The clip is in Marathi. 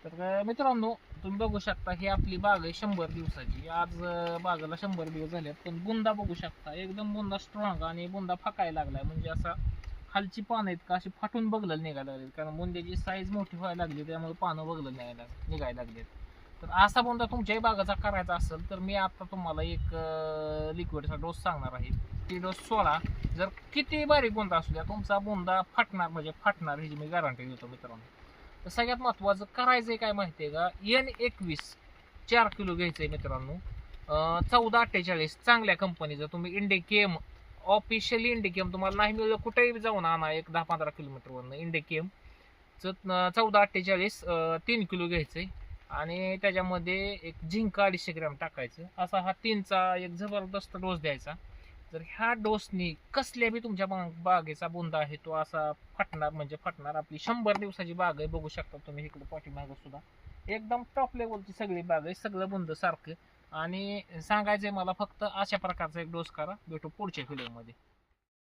तर मित्रांनो, तुम्ही बघू शकता ही आपली बाग आहे 100 दिवसाची. आज बागेला 100 दिवस झालेत, पण बुंदा बघू शकता एकदम बुंदा स्ट्रॉंग आणि बुंदा फाकायला लागलाय. म्हणजे असा खालची पानं आहेत का अशी फाटून बगलल निघायला लागली, कारण बुंद्याची साईज मोठी व्हायला लागली, त्यामुळे पानं बगलल निघायला लागलेत. तर असा बुंदा तुमच्याही बागाचा करायचा असेल तर मी आता तुम्हाला एक लिक्विडचा डोस सांगणार आहे. ती डोस सोडा. जर किती बारीक बुंदा असू द्या, तुमचा बुंदा फाटणार म्हणजे फाटणार, ह्याची मी गॅरंटी देतो मित्रांनो. तर सगळ्यात महत्वाचं करायचंय काय माहितीये का, N21 4 किलो घ्यायचंय मित्रांनो. 1448 चांगल्या कंपनीचं. तुम्ही इंडिकेम ऑफिशियली इंडिकेम तुम्हाला नाही मिळलं कुठेही जाऊन आणा, एक 10-15 किलोमीटरवरनं इंडिकेम 1448 3 किलो घ्यायचंय. आणि त्याच्यामध्ये एक झिंक 250 ग्रॅम टाकायचं. असा हा 3चा एक जबरदस्त डोस द्यायचा. जर ह्या डोसनी कसल्या बी तुमच्या बागेचा बुंदा आहे तो असा फाटणार म्हणजे फाटणार. आपली 100 दिवसाची बाग आहे, बघू शकता तुम्ही इकडे पाठीमागं सुद्धा एकदम टॉप लेवलची सगळी बाग आहे, सगळं बुंद सारखं. आणि सांगायचंय मला फक्त अशा प्रकारचा एक डोस करा. भेटू पुढच्या व्हिडिओमध्ये.